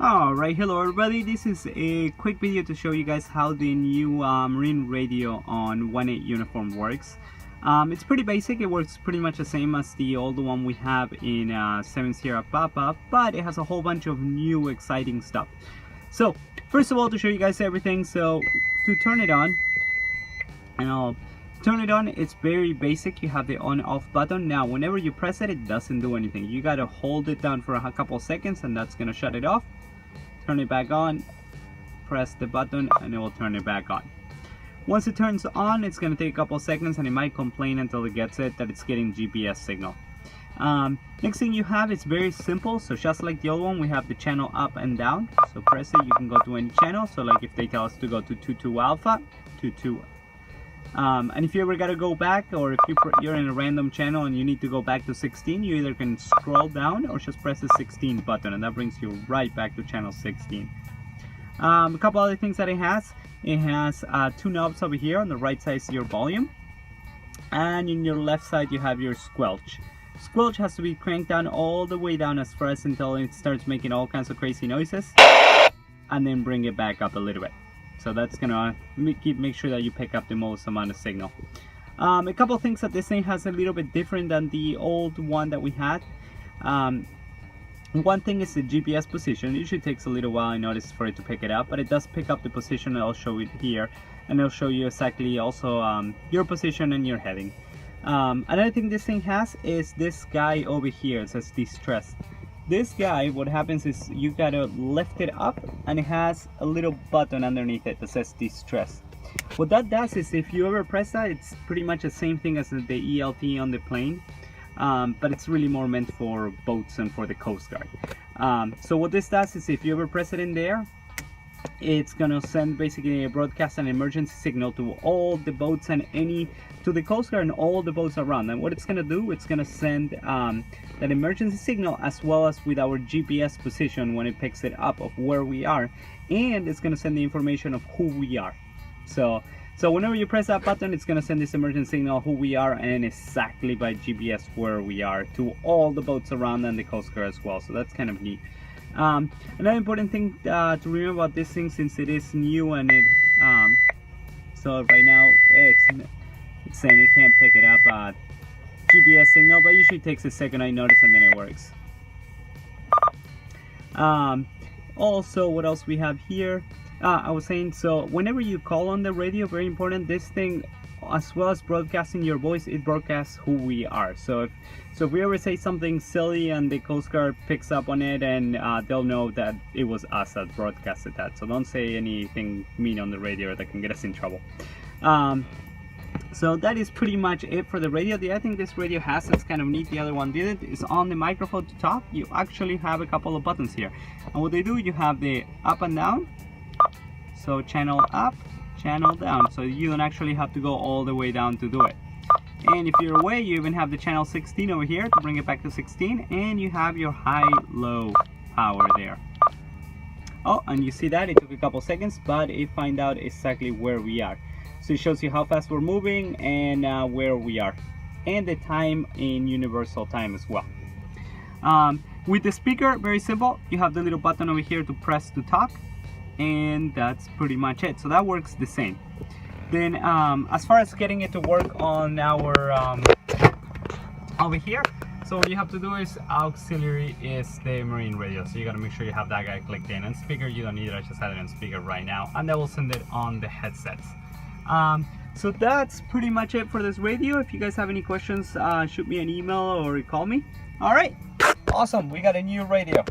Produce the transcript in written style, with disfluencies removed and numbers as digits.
Alright, hello everybody. This is a quick video to show you guys how the new marine radio on 1.8 uniform works. It's pretty basic. It works pretty much the same as the old one we have in 7 Sierra Papa, but it has a whole bunch of new exciting stuff. So first of all, to show you guys everything, so to turn it on, and I'll turn it on, it's very basic. You have the on off button. Now whenever you press it, it doesn't do anything. You gotta hold it down for a couple seconds and that's gonna shut it off. Turn it back on, press the button and it will turn it back on. Once it turns on, it's going to take a couple seconds and it might complain until it gets it that it's getting GPS signal. Next thing you have, it's very simple. So just like the old one, we have the channel up and down. So press it, you can go to any channel. So like if they tell us to go to 22 alpha, 22. And if you ever got to go back, or if you're in a random channel and you need to go back to 16, you either can scroll down or just press the 16 button and that brings you right back to channel 16. A couple other things that it has two knobs over here. On the right side is your volume, and in your left side you have your squelch. Squelch has to be cranked down all the way down as far as until it starts making all kinds of crazy noises, and then bring it back up a little bit. So that's gonna make sure that you pick up the most amount of signal. A couple of things that this thing has a little bit different than the old one that we had. One thing is the GPS position. It usually takes a little while, I noticed, for it to pick it up, but it does pick up the position. I'll show it here, and it'll show you exactly also your position and your heading. Another thing this thing has is this guy over here. It says distress. This guy, what happens is you gotta lift it up and it has a little button underneath it that says distress. What that does is if you ever press that, it's pretty much the same thing as the ELT on the plane, but it's really more meant for boats and for the Coast Guard. So what this does is if you ever press it in there, it's gonna send basically a broadcast an emergency signal to all the boats and to the Coast Guard and all the boats around. And what it's gonna do, it's gonna send that emergency signal as well as with our GPS position when it picks it up of where we are, and it's gonna send the information of who we are. So whenever you press that button, it's gonna send this emergency signal who we are and exactly by GPS where we are to all the boats around and the Coast Guard as well. So that's kind of neat. Another important thing to remember about this thing, since it is new and so right now it's saying it can't pick it up GPS signal, but usually takes a second, I notice, and then it works. Also, what else we have here? I was saying, so whenever you call on the radio, very important, this thing, as well as broadcasting your voice, it broadcasts who we are. So if we ever say something silly and the Coast Guard picks up on it, and they'll know that it was us that broadcasted that. So don't say anything mean on the radio that can get us in trouble. So that is pretty much it for the radio. The other thing this radio has that's kind of neat, the other one didn't, is on the microphone to top, you actually have a couple of buttons here. And what they do, you have the up and down. So channel up, channel down. So you don't actually have to go all the way down to do it. And if you're away, you even have the channel 16 over here to bring it back to 16. And you have your high-low power there. Oh, and you see that it took a couple seconds, but it finds out exactly where we are. So it shows you how fast we're moving and where we are, and the time in universal time as well. With the speaker, very simple. You have the little button over here to press to talk, and that's pretty much it. So that works the same. Then as far as getting it to work on our over here, so what you have to do is auxiliary is the marine radio. So you got to make sure you have that guy clicked in, and speaker you don't need it. I just had it on speaker right now, and that will send it on the headsets. So that's pretty much it for this radio. If you guys have any questions, shoot me an email or call me. All right, awesome, we got a new radio.